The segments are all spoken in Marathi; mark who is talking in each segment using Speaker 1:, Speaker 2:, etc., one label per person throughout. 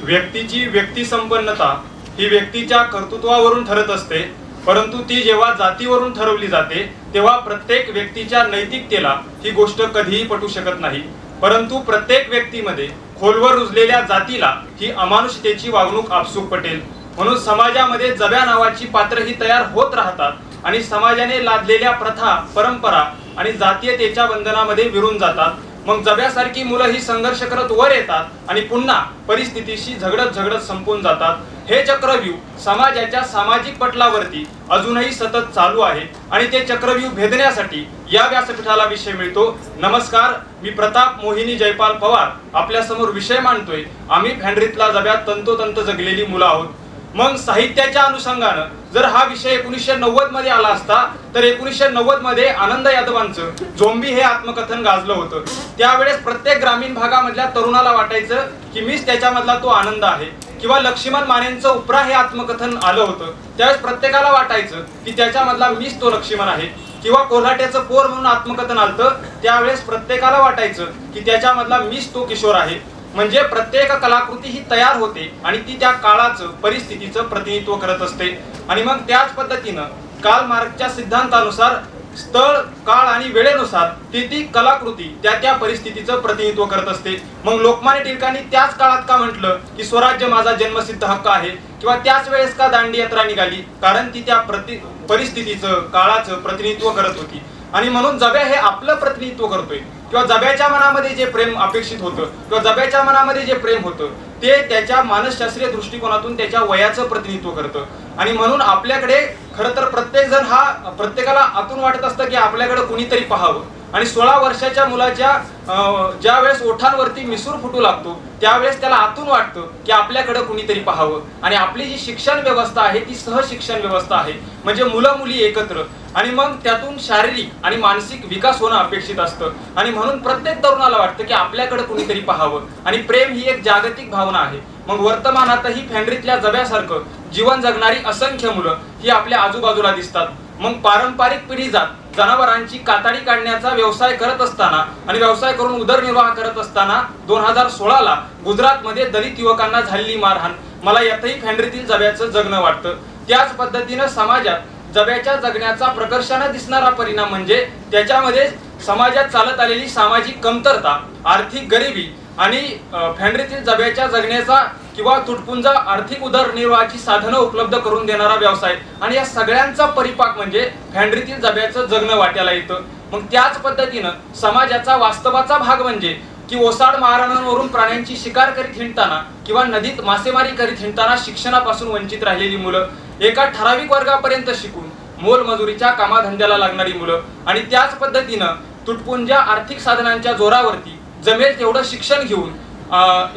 Speaker 1: व्यक्तीची व्यक्तिसंपन्नता ही व्यक्तीच्या कर्तृत्वावरून ठरत असते, परंतु ती जेव्हा जातीवरून ठरवली जाते तेव्हा प्रत्येक व्यक्तीच्या नैतिकतेला ही गोष्ट कधीही पटू शकत नाही. परंतु प्रत्येक व्यक्तीमध्ये खोलवर रुजलेल्या जातीला ही अमानुषतेची वागणूक आपसूक पटेल. म्हणून समाजामध्ये जब्या नावाची पात्र ही तयार होत राहतात आणि समाजाने लादलेल्या प्रथा, परंपरा आणि जातीयतेच्या बंधनामध्ये विरून जातात. मग जब्यासारखी मुलं ही संघर्ष करत वर येतात आणि पुन्हा परिस्थितीशी झगडत संपून जातात. हे चक्रव्यूह समाजाच्या सामाजिक पटलावरती अजूनही सतत चालू आहे आणि ते चक्रव्यूह भेदण्यासाठी या व्यासपीठाला विषय मिळतो. नमस्कार, मी प्रताप मोहिनी जयपाल पवार आपल्या समोर विषय मांडतोय. आम्ही फॅन्ड्रीतला जब्यात तंतोतंत जगलेली मुलं आहोत. मग साहित्याच्या अनुषंगानं जर हा विषय 1990 मध्ये आला असता तर 1990 मध्ये आनंद यादवांचं झोंबी हे आत्मकथन गाजलं होतं. त्यावेळेस प्रत्येक ग्रामीण भागामधल्या तरुणाला वाटायचं की मीच त्याच्यामधला तो आनंद आहे. किंवा लक्ष्मण मानेंचं उपरा हे आत्मकथन आलं होतं, त्यावेळेस प्रत्येकाला वाटायचं की त्याच्यामधला मीच तो लक्ष्मण आहे. किंवा कोल्हाट्याचं पोर म्हणून आत्मकथन आलतं, त्यावेळेस प्रत्येकाला वाटायचं की त्याच्यामधला मीच तो किशोर आहे. म्हणजे प्रत्येक कलाकृती ही तयार होते आणि ती त्या काळाचं, परिस्थितीचं प्रतिनिधित्व करत असते. आणि मग त्याच पद्धतीनं कार्ल मार्क्सच्या सिद्धांतानुसार स्थळ, काळ आणि वेळेनुसार ती कलाकृती त्या परिस्थितीचं प्रतिनिधित्व करत असते. मग लोकमान्य टिळकांनी त्याच काळात का म्हटलं की स्वराज्य माझा जन्मसिद्ध हक्क आहे, किंवा त्याच वेळेस का दांडी यात्रा निघाली, कारण ती त्या परिस्थितीचं, काळाचं प्रतिनिधित्व करत होती. आणि म्हणून जब्या हे आपलं प्रतिनिधित्व करतोय, किंवा जब्याच्या मनामध्ये जे प्रेम अपेक्षित होतं किंवा जब्याच्या मनामध्ये जे प्रेम होतं ते त्याच्या मानसशास्त्रीय दृष्टिकोनातून त्याच्या वयाचं प्रतिनिधित्व करतं. आणि म्हणून आपल्याकडे खरं तर प्रत्येक जण हा प्रत्येकाला आतून वाटत असतं की आपल्याकडे कुणीतरी पाहावं. आणि 16 वर्षाच्या मुलाच्या ज्या वेळेस ओठांवरती मिसूर फुटू लागतो त्यावेळेस त्याला आतून वाटतं की आपल्याकडे कुणीतरी पाहावं. आणि आपली जी शिक्षण व्यवस्था आहे ती सहशिक्षण व्यवस्था आहे, म्हणजे मुलं मुली एकत्र, आणि मग त्यातून शारीरिक आणि मानसिक विकास होणं अपेक्षित असतं. आणि म्हणून प्रत्येक तरुणाला वाटतं की आपल्याकडे कुणीतरी पाहावं. आणि प्रेम ही एक जागतिक भावना आहे. मग वर्तमानातही फॅन्ड्रीतल्या जब्यासारखं जीवन जगणारी असंख्य मुलं ही आपल्या आजूबाजूला दिसतात. मग पारंपरिक पिढीजात जनावरांची कातडी काढण्याचा व्यवसाय करत असताना आणि व्यवसाय करून उदरनिर्वाह करत असताना 2016ला गुजरातमध्ये दलित युवकांना झालेली मारहाण, मला यातही फॅन्ड्रीतील जब्याचं जगणं वाटतं. त्याच पद्धतीनं समाजात जब्याच्या जगण्याचा प्रकर्षाने दिसणारा परिणाम म्हणजे त्याच्यामध्ये समाजात चालत आलेली सामाजिक कमतरता, आर्थिक गरिबी आणि फॅन्ड्रीतील जब्याच्या जगण्याचा किंवा तुटपुंजा आर्थिक उदरनिर्वाहाची साधनं उपलब्ध करून देणारा व्यवसाय, आणि या सगळ्यांचा परिपाक म्हणजे फॅन्ड्रीतील जब्याचं जगणं वाट्याला येतं. मग त्याच पद्धतीनं समाजाचा वास्तवाचा भाग म्हणजे की ओसाड महाराणांवरून प्राण्यांची शिकार करीत हिंडताना किंवा नदीत मासेमारी करीत हिंडताना शिक्षणापासून वंचित राहिलेली मुलं, एका ठराविक वर्गापर्यंत शिकून मोलमजुरीच्या कामाधंद्याला लागणारी मुलं, आणि त्याच पद्धतीनं तुटपुंजा आर्थिक साधनांच्या जोरावरती जमेल तेवढं शिक्षण घेऊन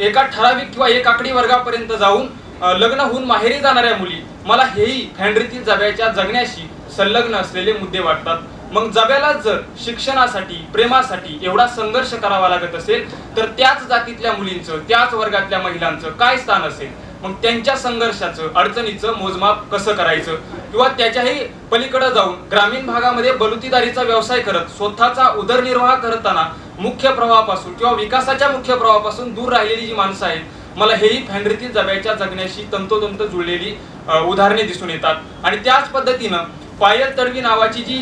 Speaker 1: एका ठराविक किंवा एक आकडी वर्गापर्यंत जाऊन लग्न होऊन माहेरी जाणाऱ्या मुली, मला हेही फॅन्ड्रीतील जब्याच्या जगण्याशी संलग्न असलेले मुद्दे वाटतात. मग जब्याला जर शिक्षणासाठी, प्रेमासाठी एवढा संघर्ष करावा लागत असेल तर त्याच जातीतल्या मुलींचं, त्याच वर्गातल्या महिलांचं काय स्थान असेल? मग त्यांच्या संघर्षाचं, अडचणीचं मोजमाप कसं करायचं? किंवा त्याच्याही पलीकडे जाऊन ग्रामीण भागामध्ये बलुतीदारीचा व्यवसाय करत स्वतःचा उदरनिर्वाह करताना मुख्य प्रवाहापासून किंवा विकासाच्या मुख्य प्रवाहापासून दूर राहिलेली जी माणसं आहेत, मला हेही फॅन्ड्रीतील जब्याच्या जगण्याशी तंतोतंत जुळलेली उदाहरणे दिसून येतात. आणि त्याच पद्धतीनं पायल तडवी नावाची जी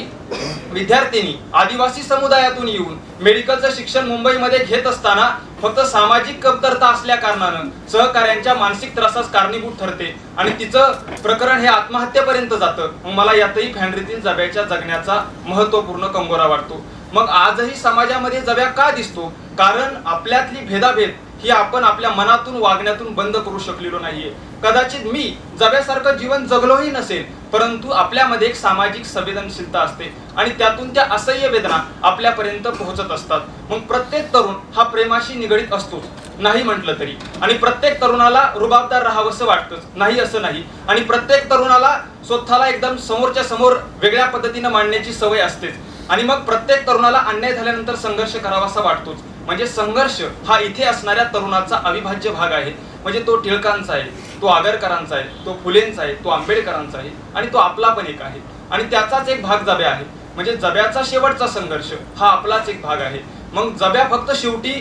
Speaker 1: विद्यार्थिनी आदिवासी समुदायातून येऊन मेडिकलचं शिक्षण मुंबईमध्ये घेत असताना फक्त सामाजिक कमतरता असल्या कारणानं सहकार्यांच्या मानसिक त्रासास कारणीभूत ठरते आणि तिचं प्रकरण हे आत्महत्येपर्यंत जातं. मग मला यातही फॅन्ड्रीतील जब्याच्या जगण्याचा महत्वपूर्ण कंगोरा वाटतो. मग आजही समाजामध्ये जब्या का दिसतो? कारण आपल्यातली भेदाभेद ही आपण आपल्या मनातून, वागण्यातून बंद करू शकलेलो नाहीये. कदाचित मी जब्यासारखं जीवन जगलोही नसेल, परंतु आपल्यामध्ये एक सामाजिक संवेदनशीलता असते आणि त्यातून त्या असह्य वेदना आपल्यापर्यंत पोहोचत असतात. मग प्रत्येक तरुण हा प्रेमाशी निगडीत असतोच, नाही म्हटलं तरी. आणि प्रत्येक तरुणाला रुबाबदार राहावंसं वाटतंच, नाही असं नाही. आणि प्रत्येक तरुणाला स्वतःला एकदम समोरच्या समोर वेगळ्या पद्धतीनं मांडण्याची सवय असतेच. आणि मग प्रत्येक तरुणाला अन्याय झाल्यानंतर संघर्ष करावासा वाटतोच. म्हणजे संघर्ष हा इथे असणाऱ्या तरुणाचा अविभाज्य भाग आहे. म्हणजे तो टिळकांचा आहे, तो आगरकरांचा आहे, तो फुलेंचा आहे, तो आंबेडकरांचा आहे, आणि तो आपला पण एक आहे. आणि त्याचाच एक भाग जब्या आहे. म्हणजे जब्याचा शेवटचा संघर्ष हा आपलाच एक भाग आहे. मग जब्या फक्त शेवटी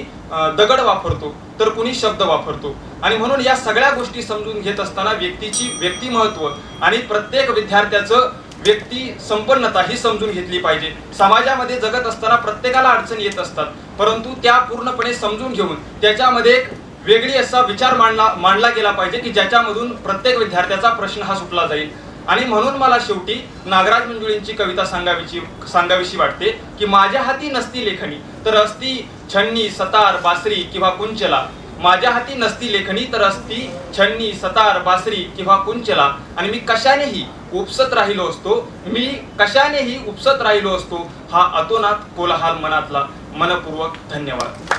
Speaker 1: दगड वापरतो तर कुणी शब्द वापरतो. आणि म्हणून या सगळ्या गोष्टी समजून घेत असताना व्यक्तीची व्यक्तिमत्व आणि प्रत्येक विद्यार्थ्याचं व्यक्ती संपन्नता ही समजून घेतली पाहिजे. समाजामध्ये जगत असताना प्रत्येकाला अडचणी येत असतात, परंतु त्या पूर्णपणे समजून घेऊन त्याच्यामध्ये एक वेगळी असा विचार मांडला गेला पाहिजे की ज्याच्यामधून प्रत्येक विद्यार्थ्याचा प्रश्न हा सुटला जाईल. आणि म्हणून मला शेवटी नागराज मंजुळेंची कविता सांगावीशी वाटते की माझ्या हाती नसती लेखणी तर असती छन्नी, सतार, बासरी किंवा कुंचला. माझ्या हाती नसती लेखणी तर असती छन्नी, सतार, बासरी किंवा कुंचला. आणि मी कशानेही उपसत राहिलो असतो हा अतोनात कोलाहल मनातला. मनपूर्वक धन्यवाद.